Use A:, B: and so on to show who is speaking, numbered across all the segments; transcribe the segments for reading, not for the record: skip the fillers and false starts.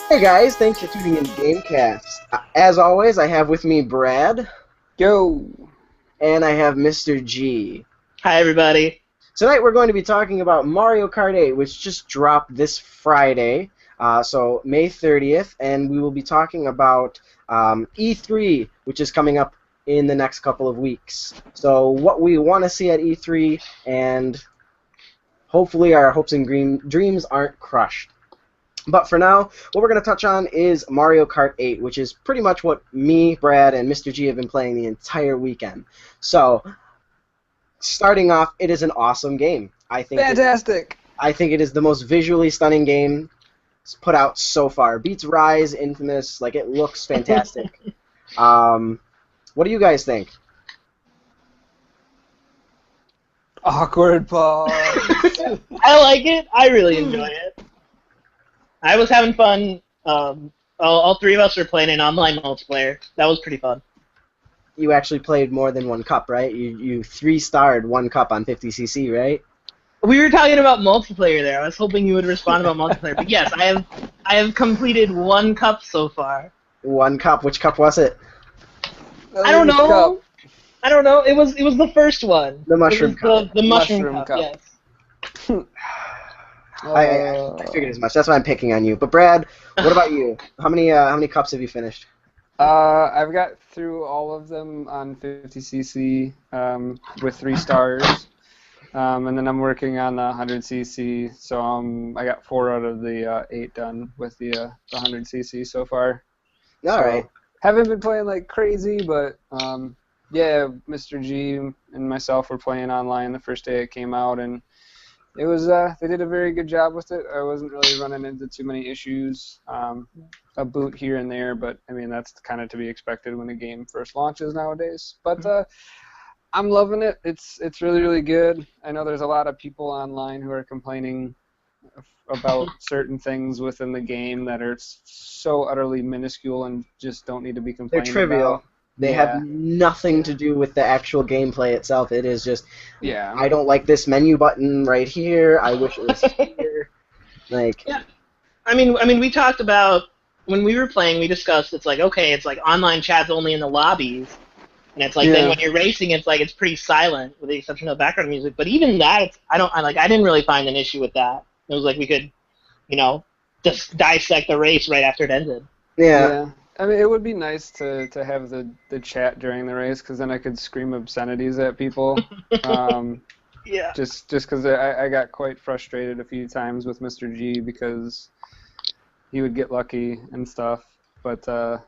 A: Hey guys, thanks for tuning in to Gamecast. As always, I have with me Brad.
B: Yo!
A: And I have Mr. G.
C: Hi, everybody.
A: Tonight we're going to be talking about Mario Kart 8, which just dropped this Friday, so May 30th, and we will be talking about E3, which is coming up in the next couple of weeks. So what we want to see at E3, and hopefully our hopes and dreams aren't crushed. But for now, what we're going to touch on is Mario Kart 8, which is pretty much what me, Brad, and Mr. G have been playing the entire weekend. So, starting off, it is an awesome game.
B: Fantastic!
A: I think it is the most visually stunning game put out so far. Beats Rise, Infamous, like, it looks fantastic. What do you guys think?
B: Awkward pause.
C: I like it. I really enjoy it. I was having fun. All three of us were playing in online multiplayer. That was pretty fun.
A: You actually played more than one cup, right? You 3-starred one cup on 50cc, right?
C: We were talking about multiplayer there. I was hoping you would respond about multiplayer. But yes, I have completed one cup so far.
A: One cup. Which cup was it?
C: I don't know. I don't know. It was the first one.
A: The mushroom cup.
C: The mushroom cup. Yes.
A: I figured as much. That's why I'm picking on you. But Brad, what about you? How many cups have you finished?
B: I've got through all of them on 50cc with 3 stars, and then I'm working on the 100cc. So I got 4 out of the 8 done with the 100cc so far.
A: All right.
B: Haven't been playing like crazy, but yeah, Mr. G and myself were playing online the first day it came out, and it was they did a very good job with it. I wasn't really running into too many issues. A boot here and there, but I mean that's kind of to be expected when a game first launches nowadays. But I'm loving it. It's really, really good. I know there's a lot of people online who are complaining about certain things within the game that are so utterly minuscule and just don't need to be complained about.
A: They're trivial. They have nothing to do with the actual gameplay itself. It is just, I don't like this menu button right here. I wish it was here. Like,
C: yeah. I mean, we talked about when we were playing. We discussed it's like it's like online chat's only in the lobbies, and it's like then when you're racing, it's like it's pretty silent with the exception of background music. But even that, I didn't really find an issue with that. It was like we could, just dissect the race right after it ended.
A: Yeah.
B: I mean, it would be nice to have the chat during the race, because then I could scream obscenities at people.
C: Yeah.
B: Just because I got quite frustrated a few times with Mr. G because he would get lucky and stuff. But no,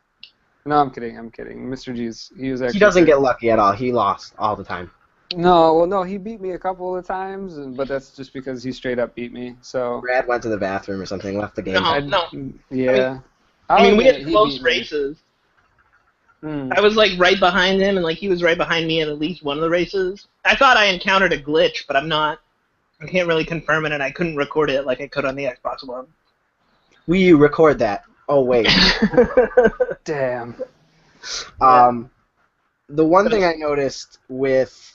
B: I'm kidding. Mr. he was actually.
A: He doesn't get lucky at all. He lost all the time.
B: No, he beat me a couple of times, but that's just because he straight up beat me. So.
A: Brad went to the bathroom or something, left the game.
C: No.
B: Yeah.
C: I mean, we had close races. I was like right behind him, and like he was right behind me at least one of the races. I thought I encountered a glitch, but I can't really confirm it, and I couldn't record it like I could on the Xbox One.
A: We record that. Oh wait.
B: Damn.
A: The one thing I noticed with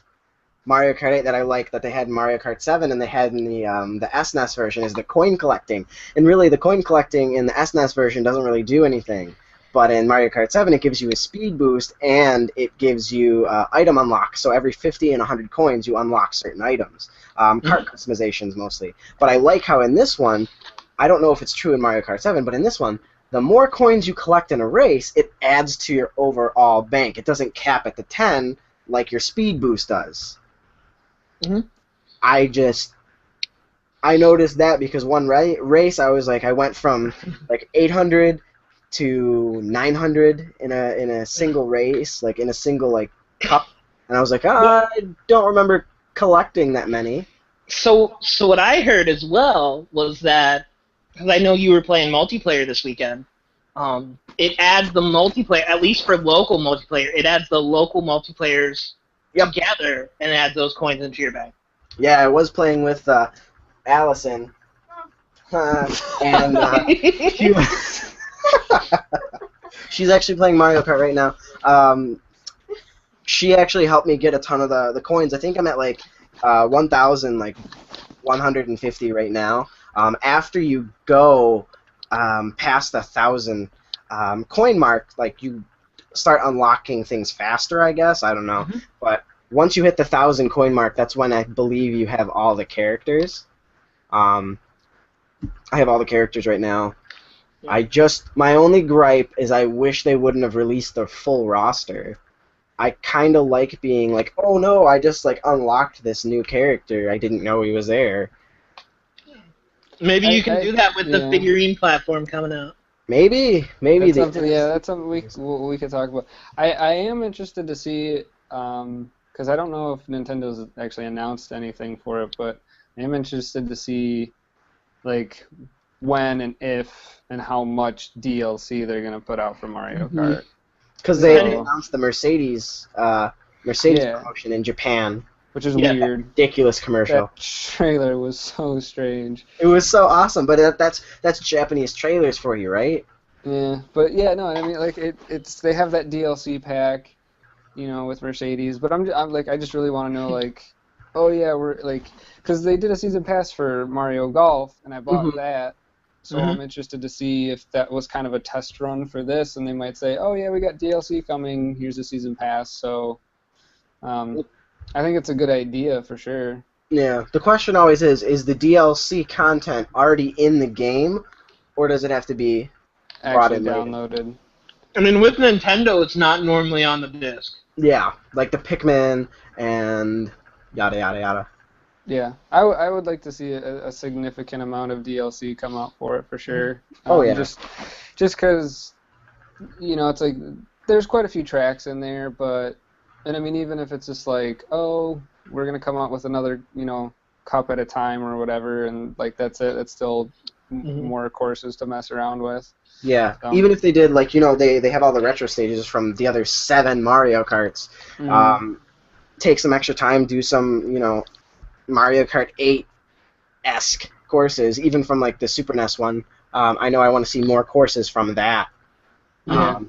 A: Mario Kart 8 that I like that they had in Mario Kart 7 and they had in the SNES version is the coin collecting. And really, the coin collecting in the SNES version doesn't really do anything. But in Mario Kart 7, it gives you a speed boost and it gives you item unlock. So every 50 and 100 coins, you unlock certain items. Kart customizations mostly. But I like how in this one, I don't know if it's true in Mario Kart 7, but in this one, the more coins you collect in a race, it adds to your overall bank. It doesn't cap at the 10 like your speed boost does. I noticed that because one race I was like I went from like 800 to 900 in a single race, like in a single like cup, and I was like, I don't remember collecting that many.
C: So what I heard as well was that, because I know you were playing multiplayer this weekend, it adds the multiplayer, at least for local multiplayer, it adds the local multiplayers together and adds those coins into your bank.
A: Yeah, I was playing with Allison, and she's actually playing Mario Kart right now. She actually helped me get a ton of the coins. I think I'm at like 1,150 right now. After you go past 1,000 coin mark, like you start unlocking things faster, I guess. I don't know.
C: Mhm.
A: But once you hit the 1,000 coin mark, that's when I believe you have all the characters. I have all the characters right now. My only gripe is I wish they wouldn't have released the full roster. I kind of like being like, oh no, I just like unlocked this new character. I didn't know he was there.
C: Maybe you can do that with the
B: yeah.
C: figurine platform coming out.
A: Maybe
B: That's
A: the
B: something. Yeah, that's something we could talk about. I am interested to see because I don't know if Nintendo's actually announced anything for it, but I am interested to see like when and if and how much DLC they're gonna put out for Mario Kart.
A: because they
B: So-
A: announced the Mercedes
B: Yeah.
A: promotion in Japan.
B: Which is
C: Yeah.
B: weird.
A: Ridiculous commercial.
B: That trailer was so strange.
A: It was so awesome, but that's Japanese trailers for you, right?
B: Yeah, but yeah, no, I mean, like it's they have that DLC pack, you know, with Mercedes. But I'm like, I just really want to know, like, oh yeah, we're like, because they did a season pass for Mario Golf, and I bought that, so I'm interested to see if that was kind of a test run for this, and they might say, oh yeah, we got DLC coming. Here's a season pass. So, I think it's a good idea for sure.
A: Yeah. The question always is the DLC content already in the game, or does it have to be brought
B: Actually
A: in later?
B: downloaded.
C: I mean, with Nintendo, it's not normally on the disc.
A: Yeah, like the Pikmin and yada yada yada.
B: Yeah, I would like to see a significant amount of DLC come out for it for sure.
A: Oh, yeah.
B: Just because, you know, it's like there's quite a few tracks in there, and I mean even if it's just like, oh, we're gonna come out with another, you know, cup at a time or whatever, and like that's it. It's still more courses to mess around with.
A: Yeah, even if they did, like, you know, they have all the retro stages from the other 7 Mario Karts. Take some extra time, do some, you know, Mario Kart 8-esque courses, even from, like, the Super NES one. I know I want to see more courses from that.
B: Yeah.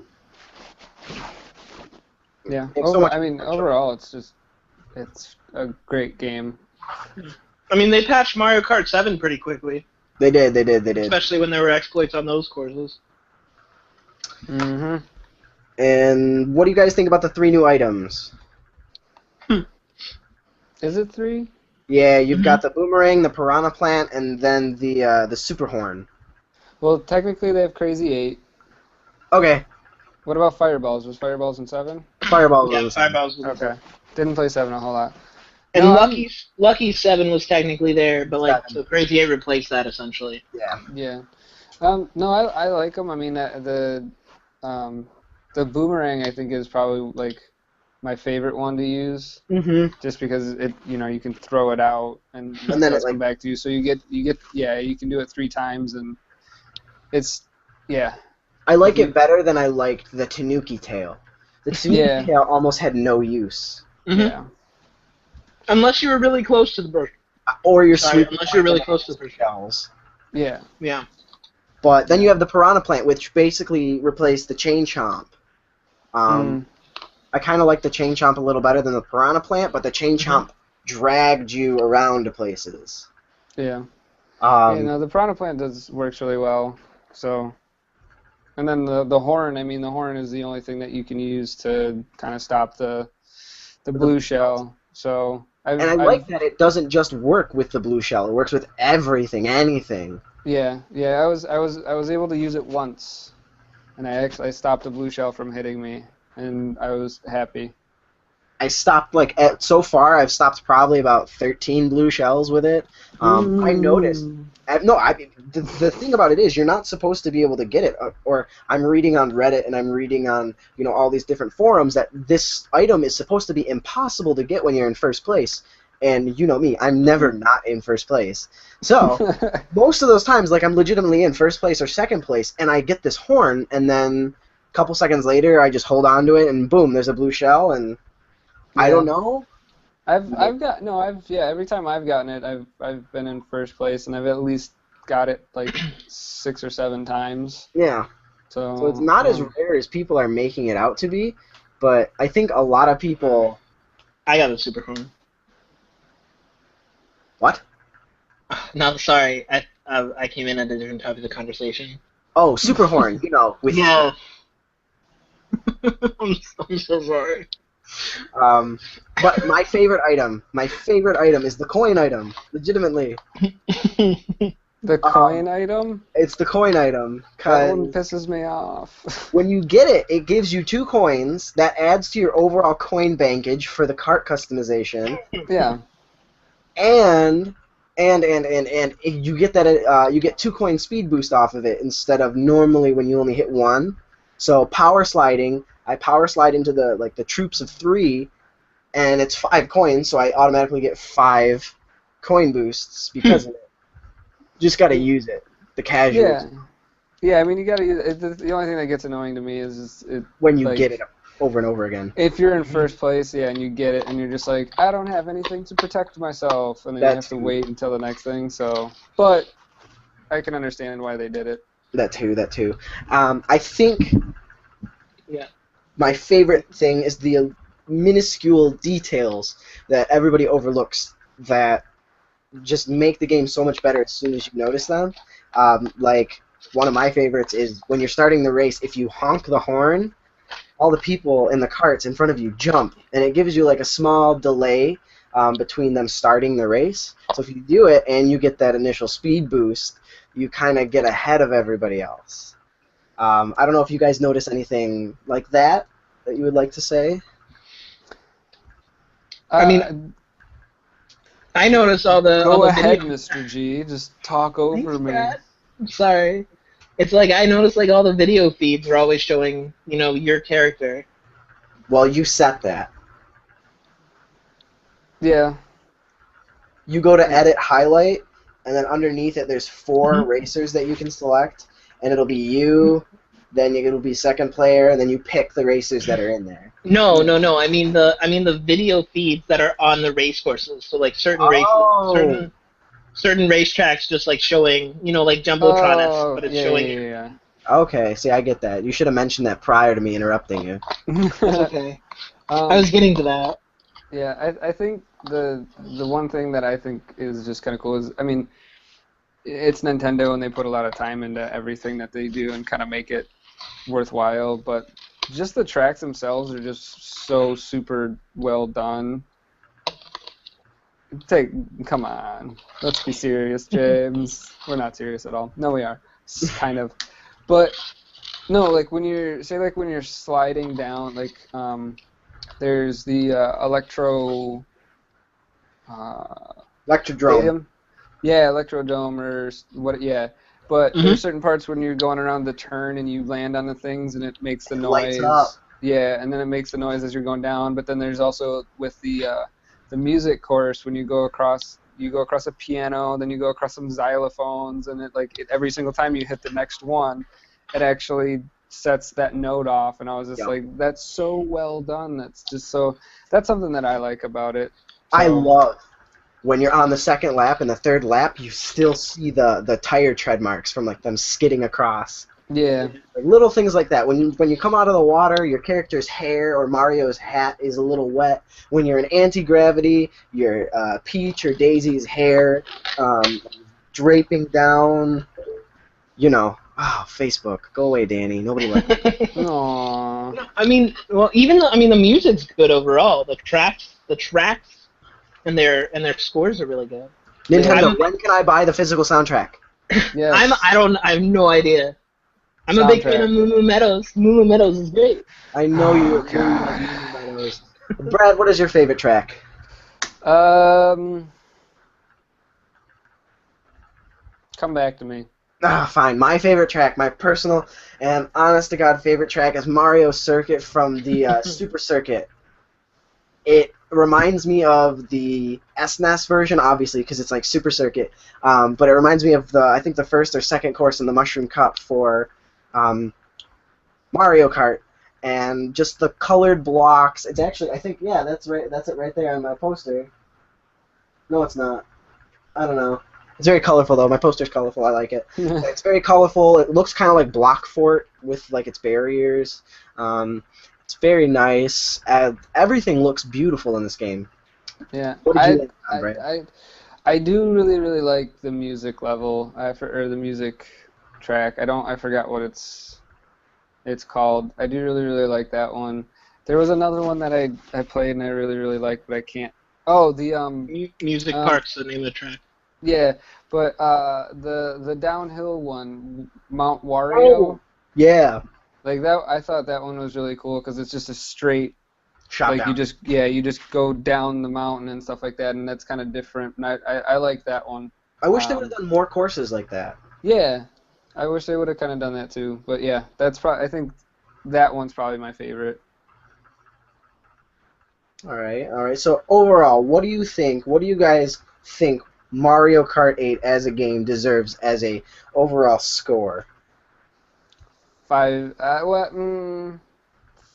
B: Yeah. I mean, overall, it's a great game.
C: I mean, they patched Mario Kart 7 pretty quickly.
A: They did.
C: Especially when there were exploits on those courses.
B: Mm-hmm.
A: And what do you guys think about the 3 new items?
B: Is it 3?
A: Yeah, you've got the boomerang, the piranha plant, and then the super horn.
B: Well, technically they have Crazy 8.
A: Okay.
B: What about Fireballs? Was Fireballs in 7?
A: Fireballs.
C: Yeah, Fireballs.
B: Okay. Didn't play 7 a whole lot.
C: And
B: No,
C: Lucky 7 was technically there, but like
A: 7.
C: so Crazy 8 replaced that essentially.
A: Yeah.
B: Yeah. No, I like them. I mean, the boomerang I think is probably like my favorite one to use, just because it, you know, you can throw it out and
A: then
B: it
A: it,
B: come back to you. So you get yeah, you can do it 3 times and it's yeah.
A: I like it better than I liked the Tanuki tail. The Tanuki tail almost had no use.
B: Yeah.
C: Unless you were really close to the bird.
A: Or you're
C: unless you're really close to the
A: shells.
B: Yeah.
C: Yeah.
A: But then you have the piranha plant, which basically replaced the chain chomp. I kind of like the chain chomp a little better than the piranha plant, but the chain chomp dragged you around to places.
B: Yeah.
A: No,
B: the piranha plant works really well. So, and then the horn. I mean, the horn is the only thing that you can use to kind of stop the blue shell. So, I
A: like that it doesn't just work with the blue shell; it works with everything, anything.
B: Yeah. I was able to use it once, and I stopped the blue shell from hitting me, and I was happy.
A: I stopped so far. I've stopped probably about 13 blue shells with it. I noticed. The thing about it is you're not supposed to be able to get it. Or I'm reading on Reddit and I'm reading on all these different forums that this item is supposed to be impossible to get when you're in first place. And you know me, I'm never not in first place. So most of those times, like I'm legitimately in first place or second place, and I get this horn, and then a couple seconds later, I just hold on to it, and boom, there's a blue shell, and I don't know.
B: Every time I've gotten it, I've been in first place, and I've at least got it like 6 or 7 times.
A: Yeah. So it's not as rare as people are making it out to be, but I think a lot of people.
C: I got a super horn.
A: What?
C: No, sorry. I came in at a different topic of conversation.
A: Oh, Super Horn, with
C: Yeah. I'm so sorry.
A: But my favorite item is the coin item. Legitimately,
B: The coin item?
A: it's the coin item
B: That one
A: because
B: pisses me off.
A: when you get it, it gives you 2 coins. That adds to your overall coin bankage for the cart customization.
B: Yeah.
A: And you get that you get 2 coin speed boost off of it instead of normally when you only hit 1. So power sliding, I power slide into the troops of 3, and it's 5 coins, so I automatically get 5 coin boosts because of it. Just gotta use it. The casuals.
B: Yeah. Yeah, I mean, you gotta use it. The only thing that gets annoying to me is
A: When you
B: like,
A: get it over and over again.
B: if you're in first place, yeah, and you get it, and you're just like, I don't have anything to protect myself, and then you
A: That
B: have to
A: too.
B: wait until the next thing. So, but I can understand why they did it.
A: That too. I think
C: Yeah.
A: my favorite thing is the minuscule details that everybody overlooks that just make the game so much better as soon as you notice them. Like, one of my favorites is when you're starting the race, if you honk the horn, all the people in the carts in front of you jump, and it gives you like a small delay between them starting the race. So if you do it and you get that initial speed boost, you kind of get ahead of everybody else. I don't know if you guys notice anything like that you would like to say.
C: I mean, I noticed all the
B: Go ahead,
C: video.
B: Mr. G. Just talk over
C: Thanks,
B: me.
C: Brad. I'm sorry. It's like I noticed like all the video feeds are always showing, your character.
A: Well, you set that.
B: Yeah.
A: You go to edit highlight, and then underneath it there's 4
C: Mhm.
A: racers that you can select, and it'll be you, then it'll be second player, and then you pick the racers that are in there.
C: No. I mean the video feeds that are on the race courses. So like certain races,
A: Oh,
C: certain racetracks just like showing, like Jumbotron, but it's showing you.
B: Yeah.
A: okay. See, I get that. You should have mentioned that prior to me interrupting you.
C: It's okay. I
B: um,
C: was getting to that.
B: yeah, I think the one thing that I think is just kind of cool is, I mean, it's Nintendo and they put a lot of time into everything that they do and kind of make it worthwhile, but just the tracks themselves are just so super well done. Come on, let's be serious, James. We're not serious at all. No, we are, kind of, but no, like when you're sliding down, like there's the Electrodrome. Yeah, Electrodome or what? Yeah, but there's certain parts when you're going around the turn and you land on the things and it makes the
A: It
B: noise.
A: lights up.
B: Yeah, and then it makes the noise as you're going down. But then there's also with the music course when you go across a piano, then you go across some xylophones, and every single time you hit the next one, it actually sets that note off. And I was just
A: Yep.
B: like, that's so well done. That's something that I like about it.
A: I
B: So,
A: love when you're on the second lap and the third lap, you still see the tire tread marks from like them skidding across.
B: yeah.
A: Like, little things like that. When you come out of the water, your character's hair or Mario's hat is a little wet. When you're in anti-gravity, your Peach or Daisy's hair draping down. Oh, Facebook, go away, Danny. Nobody likes it.
B: Aww.
C: I mean, well, the music's good overall. The tracks, and their scores are really good.
A: Nintendo, when can I buy the physical soundtrack?
B: Yes.
C: I have no idea. I'm a big fan of Moo Moo Meadows. Moo Moo Meadows is great.
A: I know you.
B: God.
A: Brad, what is your favorite track?
B: Come back to me.
A: Fine. My favorite track, my personal and honest to God favorite track, is Mario Circuit from the Super Circuit. It reminds me of the SNES version, obviously, because it's like Super Circuit. But it reminds me of I think the first or second course in the Mushroom Cup for Mario Kart, and just the colored blocks. It's actually, I think, yeah, that's right. That's it right there on my poster. No, it's not. I don't know. It's very colorful, though. My poster's colorful. I like it. It's very colorful. It looks kind of like Block Fort with like its barriers. It's very nice. Everything looks beautiful in this game.
B: Yeah.
A: What did you like, Brad?
B: I do really like the music level, or the music track. I forgot what it's called. I do really like that one. There was another one that I played and I really liked, but I can't. Oh, the
C: Music Park's the name of the track.
B: Yeah, but the downhill one, Mount Wario.
A: Oh, yeah.
B: Like that, I thought that one was really cool because it's just a straight.
A: Shot
B: Like
A: down.
B: you just go down the mountain and stuff like that, and that's kind of different. And I like that one.
A: I wish they would have done more courses like that.
B: Yeah, I wish they would have kind of done that too. But yeah, I think that one's probably my favorite.
A: All right. So overall, what do you think? What do you guys think Mario Kart 8 as a game deserves as a overall score?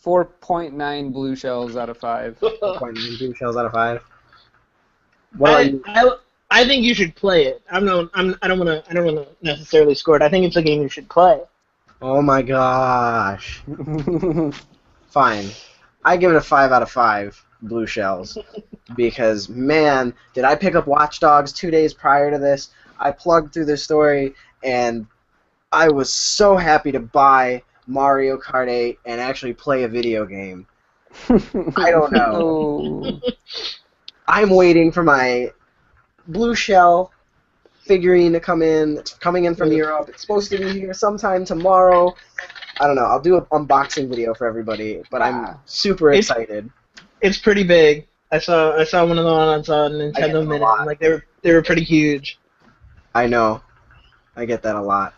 B: 4.9 blue shells out of 5.
A: 4.9 blue shells out of 5. What about you?
C: I think you should play it. I don't want to necessarily score it. I think it's a game you should play.
A: Oh my gosh. Fine. I give it a 5 out of 5 blue shells because, man, did I pick up Watch Dogs 2 days prior to this. I plugged through the story, and I was so happy to buy Mario Kart 8 and actually play a video game. I don't know. I'm waiting for my blue shell figurine to come in. It's coming in from Europe. It's supposed to be here sometime tomorrow. I don't know. I'll do an unboxing video for everybody, but I'm super excited.
C: It's pretty big. I saw one of the ones on Nintendo Minute. And, like they were pretty huge.
A: I know. I get that a lot.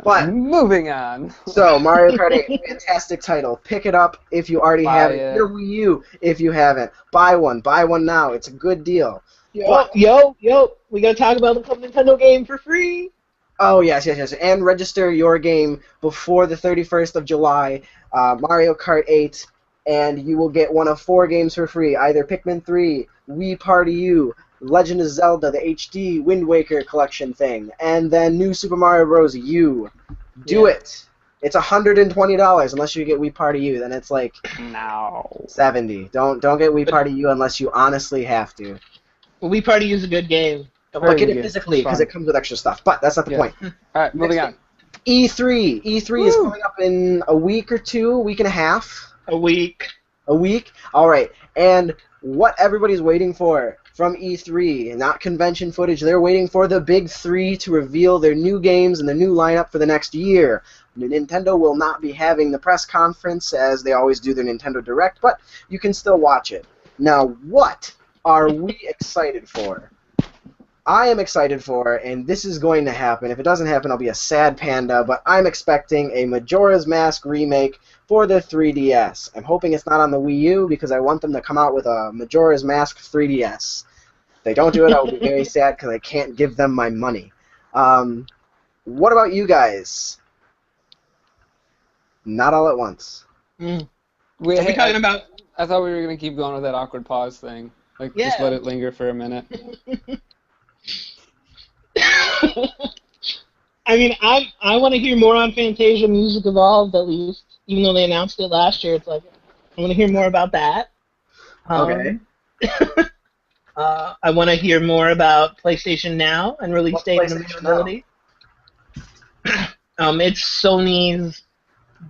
A: But
B: moving on.
A: So Mario Kart 8, fantastic title. Pick it up if you already have it. Get a Wii U if you haven't. Buy one now. It's a good deal.
C: Yo, we gotta talk about the Nintendo game for free.
A: Oh yes, and register your game before the 31st of July. Mario Kart 8, and you will get one of 4 games for free. Either Pikmin 3, Wii Party U, Legend of Zelda, the HD Wind Waker collection thing, and then New Super Mario Bros. U. Do it. It's $120 unless you get Wii Party U. Then it's like $70. Don't get Wii Party U unless you honestly have to.
C: Well, Wii Party U is a good game.
A: But get it physically because it comes with extra stuff. But that's not the point.
B: All right, moving on.
A: E3. E3 is coming up in a week or two, a week and a half.
C: A week.
A: A week? All right. And what everybody's waiting for from E3, not convention footage, they're waiting for the big 3 to reveal their new games and their new lineup for the next year. Nintendo will not be having the press conference as they always do their Nintendo Direct, but you can still watch it. Now, what are we excited for? I am excited for, and this is going to happen. If it doesn't happen, I'll be a sad panda, but I'm expecting a Majora's Mask remake for the 3DS. I'm hoping it's not on the Wii U because I want them to come out with a Majora's Mask 3DS. If they don't do it, I will be very sad because I can't give them my money. What about you guys? Not all at once.
C: Are we talking about...
B: I thought we were going to keep going with that awkward pause thing. Like, just let it linger for a minute.
C: I mean, I want to hear more on Fantasia Music Evolved, at least. Even though they announced it last year, it's like, I want to hear more about that.
A: Okay.
C: I want to hear more about PlayStation Now and release date and availability. It's Sony's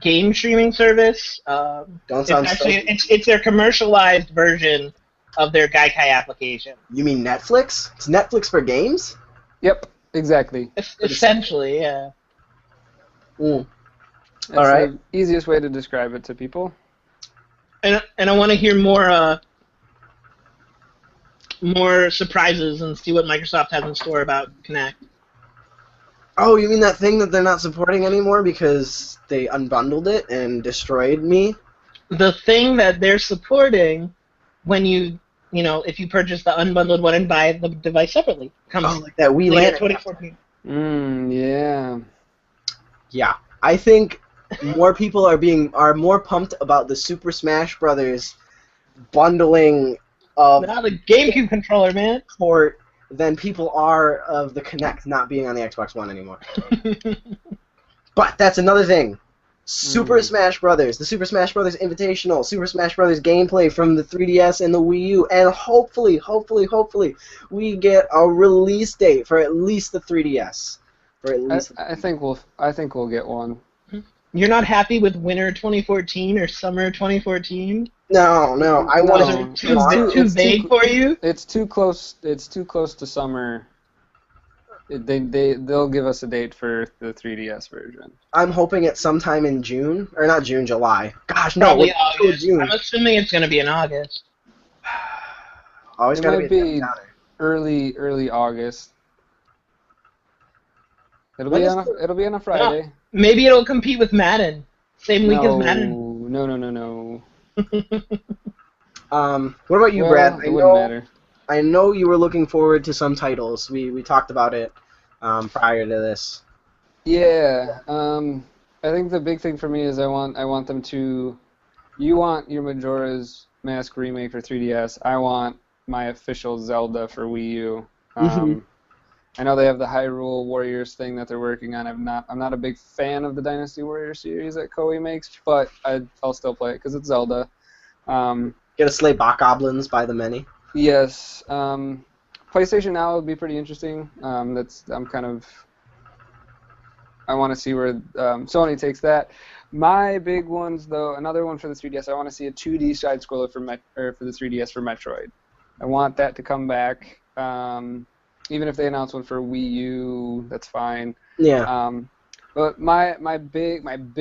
C: game streaming service.
A: Don't sound
C: it's their commercialized version of their Gaikai application.
A: You mean Netflix? It's Netflix for games?
B: Yep, exactly.
C: Essentially, yeah.
A: All
B: right. The easiest way to describe it to people.
C: And I want to hear more surprises and see what Microsoft has in store about Kinect.
A: Oh, you mean that thing that they're not supporting anymore because they unbundled it and destroyed me?
C: The thing that they're supporting when if you purchase the unbundled one and buy the device separately.
A: Comes like that Wii Lantern.
C: 2014.
B: Yeah.
A: Yeah. I think more people are more pumped about the Super Smash Brothers bundling of
C: the GameCube controller, man.
A: Port than people are of the Kinect not being on the Xbox One anymore. But that's another thing. Super Smash Brothers, the Super Smash Brothers Invitational, Super Smash Brothers gameplay from the 3DS and the Wii U, and hopefully, we get a release date for at least the 3DS. For at least.
B: I think we'll get one.
C: You're not happy with winter 2014 or summer 2014?
A: No, I want
C: it too vague for you.
B: It's too close. It's too close to summer. They'll give us a date for the 3DS version.
A: I'm hoping it's sometime in June, or not June, July. Gosh, no,
C: Probably August.
A: June.
C: I'm assuming it's going to be in August.
A: Always got to
B: be early August. It'll be on a Friday.
C: No, maybe it'll compete with Madden. Same week as Madden.
B: No.
A: What about you, Brad?
B: It wouldn't matter.
A: I know you were looking forward to some titles. We talked about it prior to this.
B: Yeah. I think the big thing for me is I want them to. You want your Majora's Mask remake for 3DS. I want my official Zelda for Wii U. I know they have the Hyrule Warriors thing that they're working on. I'm not a big fan of the Dynasty Warriors series that Koei makes, but I'll still play it because it's Zelda.
A: Get to slay Bokoblins by the many.
B: Yes. PlayStation Now would be pretty interesting. I want to see where Sony takes that. My big ones, though, another one for the 3DS, I want to see a 2D side-scroller for the 3DS for Metroid. I want that to come back. Even if they announce one for Wii U, that's fine.
A: Yeah.
B: But my big one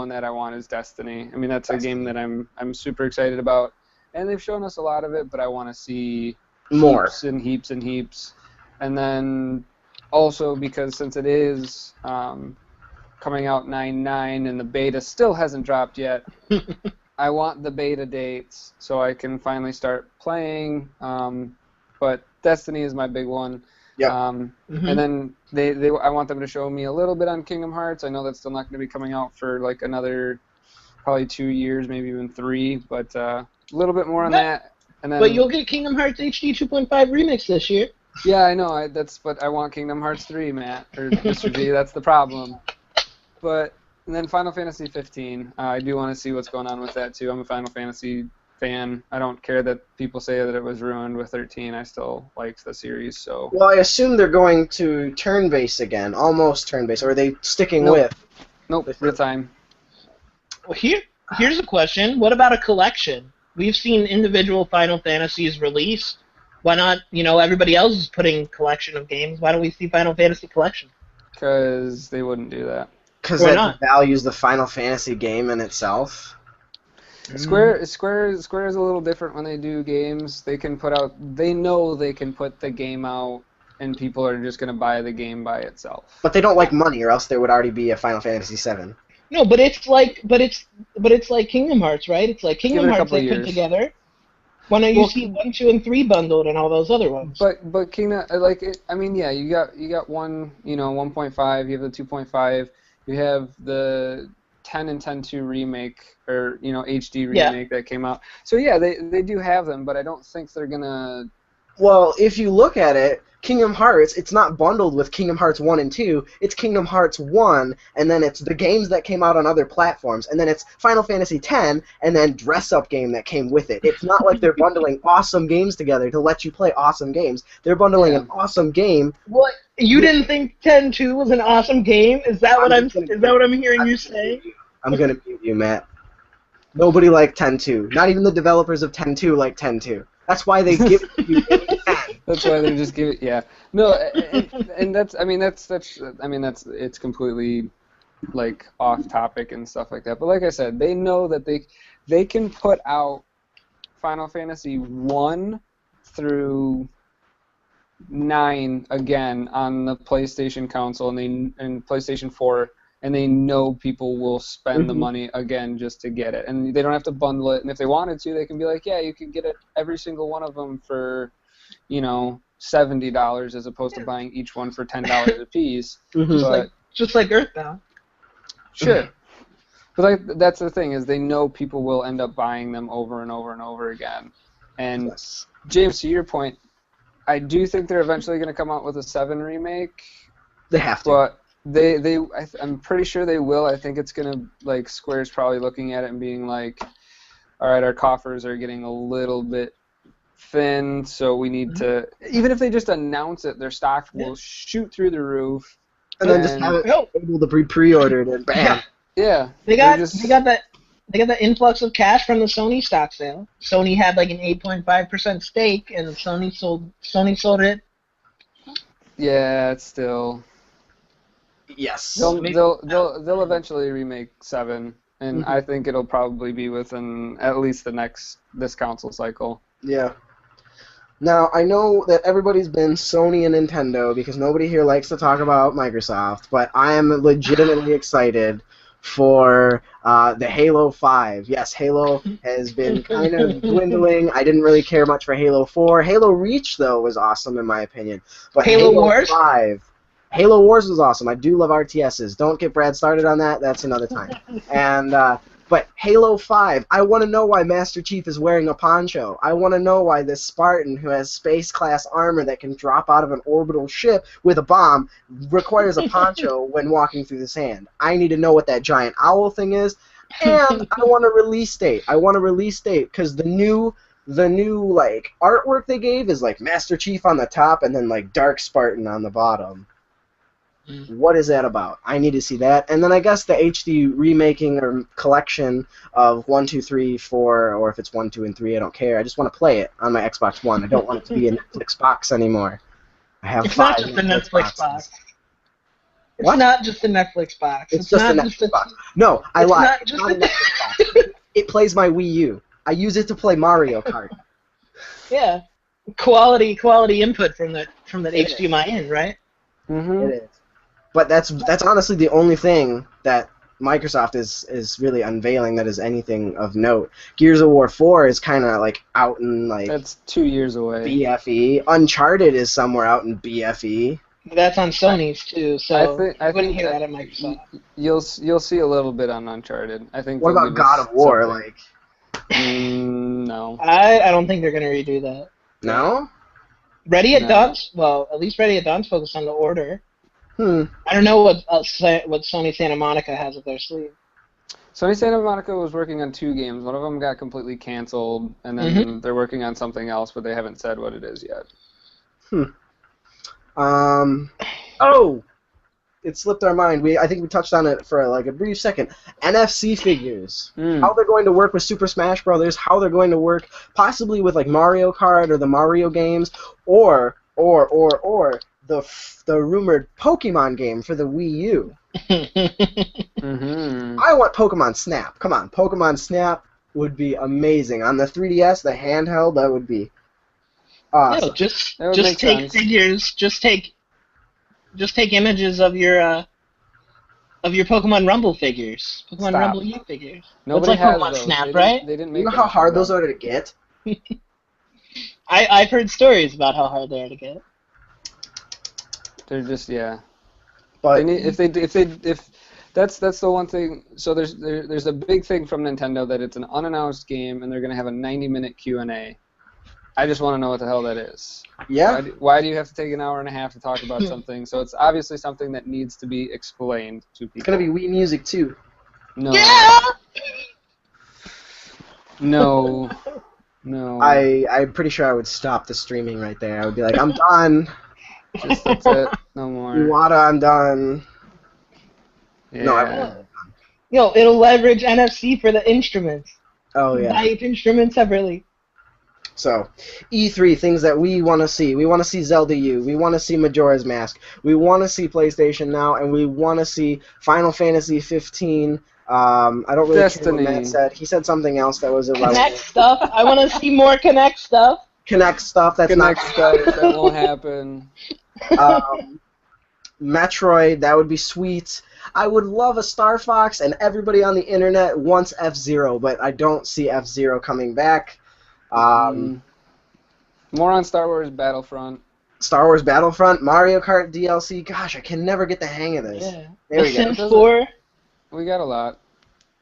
B: that I want is Destiny. I mean, that's a game that I'm super excited about. And they've shown us a lot of it, but I want to see
A: more.
B: Heaps and heaps and heaps. And then also because since it is coming out 9/9 and the beta still hasn't dropped yet, I want the beta dates so I can finally start playing. But Destiny is my big one.
A: Yeah.
B: And then I want them to show me a little bit on Kingdom Hearts. I know that's still not going to be coming out for like another probably 2 years, maybe even 3, but a little bit more on that. And then,
C: but you'll get Kingdom Hearts HD 2.5 Remix this year.
B: Yeah, I know. But I want Kingdom Hearts 3, Matt, or Mr. G. That's the problem. And then Final Fantasy 15. I do want to see what's going on with that too. I'm a Final Fantasy fan. I don't care that people say that it was ruined with 13. I still liked the series. So.
A: Well, I assume they're going to turn-based again, almost turn-based. Or are they sticking with?
B: Nope, real time.
C: Well, here's a question. What about a collection? We've seen individual Final Fantasies released. Why not, everybody else is putting collection of games. Why don't we see Final Fantasy Collection?
B: Because they wouldn't do that.
A: Because that values the Final Fantasy game in itself.
B: Square is a little different when they do games. They know they can put the game out and people are just going to buy the game by itself.
A: But they don't like money, or else there would already be a Final Fantasy VII.
C: No, but it's like Kingdom Hearts, right? It's like Kingdom Hearts they put together. Why don't you see 1, 2, and 3 bundled and all those other ones?
B: But Kingdom, you got one, 1.5. You have the 2.5. You have the 10 and 10.2 remake, or HD remake that came out. So yeah, they do have them, but I don't think they're gonna.
A: Well, if you look at it, Kingdom Hearts, it's not bundled with Kingdom Hearts 1 and 2. It's Kingdom Hearts 1, and then it's the games that came out on other platforms, and then it's Final Fantasy X, and then dress-up game that came with it. It's not like they're bundling awesome games together to let you play awesome games. They're bundling an awesome game.
C: What? You didn't think 10-2 was an awesome game? Is that what I'm hearing you say?
A: I'm gonna mute you, Matt. Nobody liked 10-2. Not even the developers of 10-2 like 10-2. That's why they give it to you.
B: That's why they just give it. Yeah. No, and it's completely like off topic and stuff like that. But like I said, they know that they can put out Final Fantasy 1 through 9 again on the PlayStation console and PlayStation 4. And they know people will spend the money again just to get it. And they don't have to bundle it. And if they wanted to, they can be like, yeah, you can get it, every single one of them for, $70 as opposed to buying each one for $10 a piece.
C: Just like Earthbound.
B: Sure. But that's the thing, is they know people will end up buying them over and over and over again. And James, to your point, I do think they're eventually going to come out with a 7 remake.
A: They have to.
B: I'm pretty sure they will. I think it's gonna like Square's probably looking at it and being like, all right, our coffers are getting a little bit thin, so we need to. Even if they just announce it, their stock will shoot through the roof.
A: And then just have it able to be pre-ordered and bam.
B: Yeah.
C: They got that influx of cash from the Sony stock sale. Sony had like an 8.5% stake, and Sony sold it.
B: Yeah, it's still.
A: Yes.
B: They'll eventually remake 7, and I think it'll probably be within at least this console cycle.
A: Yeah. Now, I know that everybody's been Sony and Nintendo because nobody here likes to talk about Microsoft, but I am legitimately excited for the Halo 5. Yes, Halo has been kind of dwindling. I didn't really care much for Halo 4. Halo Reach, though, was awesome in my opinion. But
C: Halo Wars?
A: 5... Halo Wars was awesome. I do love RTSs. Don't get Brad started on that. That's another time. And but Halo 5, I want to know why Master Chief is wearing a poncho. I want to know why this Spartan who has space-class armor that can drop out of an orbital ship with a bomb requires a poncho when walking through the sand. I need to know what that giant owl thing is, and I want a release date. I want a release date because the new like artwork they gave is like Master Chief on the top and then like Dark Spartan on the bottom. What is that about? I need to see that. And then I guess the HD remaking or collection of 1, 2, 3, 4, or if it's 1, 2, and 3, I don't care. I just want to play it on my Xbox One. I don't want it to be a Netflix box anymore. I have
C: It's
A: 5
C: not just a Netflix box. It's
A: What?
C: not just a Netflix box.
A: It's just a Netflix box. No, I
C: It's
A: lied.
C: not
A: It's
C: just
A: not a
C: a-
A: Netflix box. It plays my Wii U. I use it to play Mario Kart.
C: Yeah, quality input from that HDMI in, right?
B: Mm-hmm.
A: It is. But that's honestly the only thing that Microsoft is really unveiling that is anything of note. Gears of War 4 is kind of like out in like
B: That's 2 years away.
A: BFE. Uncharted is somewhere out in BFE.
C: That's on Sony's too, so
B: I
C: you wouldn't
B: think
C: hear that at Microsoft.
B: You'll see a little bit on Uncharted. I think.
A: What
B: they'll
A: about
B: give
A: God
B: us
A: of War?
B: something.
A: Like
B: No.
C: I don't think they're gonna redo that.
A: no?
C: Ready at
B: No.
C: Dawn's, well, at least Ready at Dawn's focused on the Order. I don't know what Sony Santa Monica has up their sleeve.
B: Sony Santa Monica was working on 2 games. One of them got completely canceled, and then they're working on something else, but they haven't said what it is yet.
A: Oh, it slipped our mind. I think we touched on it for like a brief second. NFC figures. How they're going to work with Super Smash Brothers. How they're going to work possibly with like Mario Kart or the Mario games, or the rumored Pokemon game for the Wii U. I want Pokemon Snap. Come on, Pokemon Snap would be amazing on the 3DS, the handheld. That would be awesome.
C: No, just
B: That would
C: just
B: make
C: take
B: sense.
C: figures. Just take images of your Pokemon Rumble figures. Pokemon
B: Stop.
C: Rumble U figures.
B: Nobody
C: It's like
B: has
C: Pokemon
B: those.
C: Snap,
B: They
C: right?
B: They didn't make.
A: You know
B: them
A: how
B: for
A: hard
B: them.
A: those are to get?
C: I've heard stories about how hard they are to get.
B: They're just
A: But
B: They need if that's the one thing. So there's a big thing from Nintendo that it's an unannounced game and they're gonna have a 90-minute Q&A. I just want to know what the hell that is.
A: yeah,
B: Why do you have to take an hour and a half to talk about something? So it's obviously something that needs to be explained to people.
A: it's gonna be Wii Music too.
B: No.
C: Yeah!
B: No.
A: I'm pretty sure I would stop the streaming right there. I would be like, I'm done.
B: That's it. No more.
A: Iwata, I'm done.
B: Yeah.
A: No, I won't.
C: It'll leverage NFC for the instruments.
A: Oh yeah.
C: Buy each instrument separately.
A: So, E3, things that we want to see. We want to see Zelda U. We want to see Majora's Mask. We want to see PlayStation Now, and we want to see Final Fantasy 15. I don't really care what Matt said. He said something else that was irrelevant.
C: Connect stuff. I want to see more Connect stuff.
A: Connect stuff. That's
B: Connect
A: not
B: stuff. That won't happen.
A: Metroid. That would be sweet. I would love a Star Fox, and everybody on the internet wants F-Zero, but I don't see F-Zero coming back.
B: More on Star Wars Battlefront.
A: Star Wars Battlefront, Mario Kart DLC. Gosh, I can never get the hang of this.
C: Yeah.
A: There we
C: The
A: go.
C: Sims 4.
B: We got a lot.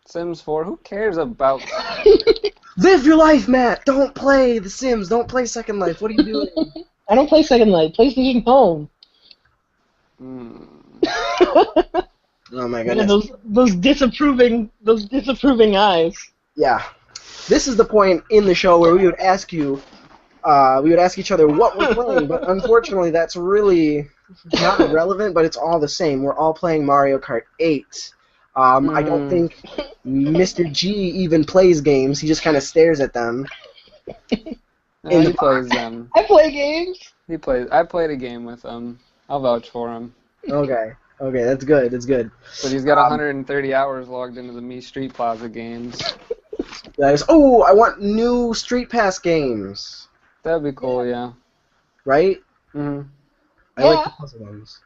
B: Sims 4. Who cares about?
A: Live your life, Matt. Don't play The Sims. Don't play Second Life. What are you doing?
C: I don't play Second Life. PlayStation Home.
A: Oh my
C: Yeah,
A: goodness.
C: those disapproving eyes.
A: Yeah. This is the point in the show where we would ask you, we would ask each other what we're playing, but unfortunately that's really not relevant, but it's all the same. We're all playing Mario Kart 8. I don't think Mr. G even plays games. He just kind of stares at them.
B: No, he plays them.
C: I play games.
B: He plays. I played a game with him. I'll vouch for him.
A: Okay, that's good, that's good.
B: But he's got 130 hours logged into the Me Street Plaza games.
A: That is, oh, I want new Street Pass games.
B: That'd be cool, yeah.
A: Right?
B: hmm
A: I like the puzzle ones.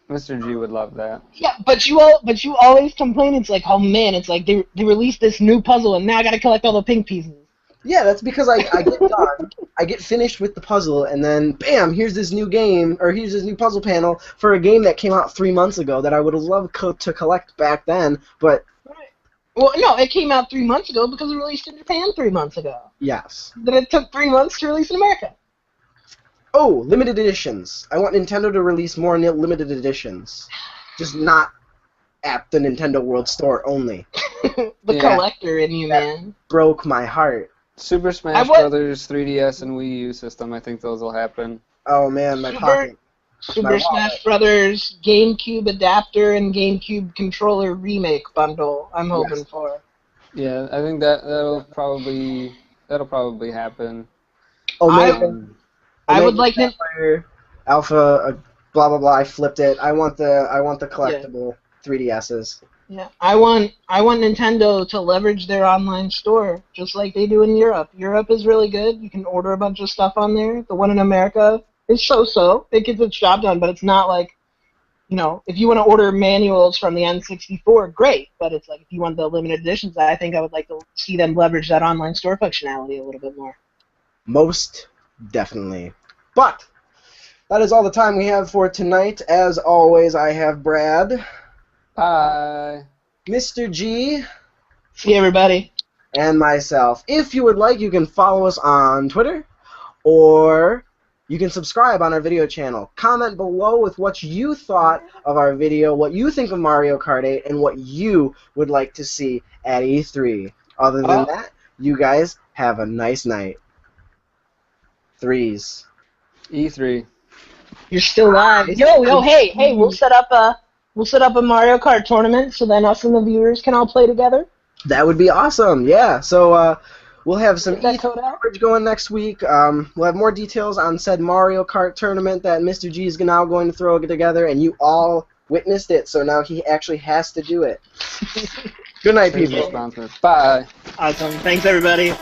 B: Mr. G would love that.
C: Yeah, but you always complain. It's like, oh man, it's like they released this new puzzle and now I gotta collect all the pink pieces.
A: Yeah, that's because I get done, I get finished with the puzzle, and then bam, here's this new game, or here's this new puzzle panel for a game that came out 3 months ago that I would have loved to collect back then, but...
C: Right. Well, no, it came out 3 months ago because it released in Japan 3 months ago.
A: Yes.
C: Then it took 3 months to release in America.
A: Oh, limited editions. I want Nintendo to release more limited editions. Just not at the Nintendo World Store only.
C: The collector in you, man.
A: Broke my heart.
B: Super Smash Brothers 3DS and Wii U system, I think those will happen.
A: Oh man, my pocket.
C: Super Smash Brothers GameCube adapter and GameCube controller remake bundle. I'm hoping for.
B: Yeah, I think that'll probably happen.
A: Oh man,
C: I would like them.
A: Alpha, blah blah blah. I flipped it. I want the collectible 3DSs.
C: Yeah, I want Nintendo to leverage their online store just like they do in Europe. Europe is really good. You can order a bunch of stuff on there. The one in America is so-so. It gets its job done, but it's not like, you know, if you want to order manuals from the N64, great. But it's like if you want the limited editions, I think I would like to see them leverage that online store functionality a little bit more.
A: Most definitely. But that is all the time we have for tonight. As always, I have Brad.
B: Bye.
A: Mr. G.
C: See everybody.
A: And myself. If you would like, you can follow us on Twitter, or you can subscribe on our video channel. Comment below with what you thought of our video, what you think of Mario Kart 8, and what you would like to see at E3. Other than that, you guys have a nice night. Threes.
B: E3.
C: You're still live. Yo, hey, we'll set up a Mario Kart tournament so then us and the viewers can all play together.
A: That would be awesome, yeah. So we'll have some
C: E3
A: coverage going next week. We'll have more details on said Mario Kart tournament that Mr. G is now going to throw together, and you all witnessed it, so now he actually has to do it. Good night, people.
B: Bye.
C: Awesome. Thanks, everybody.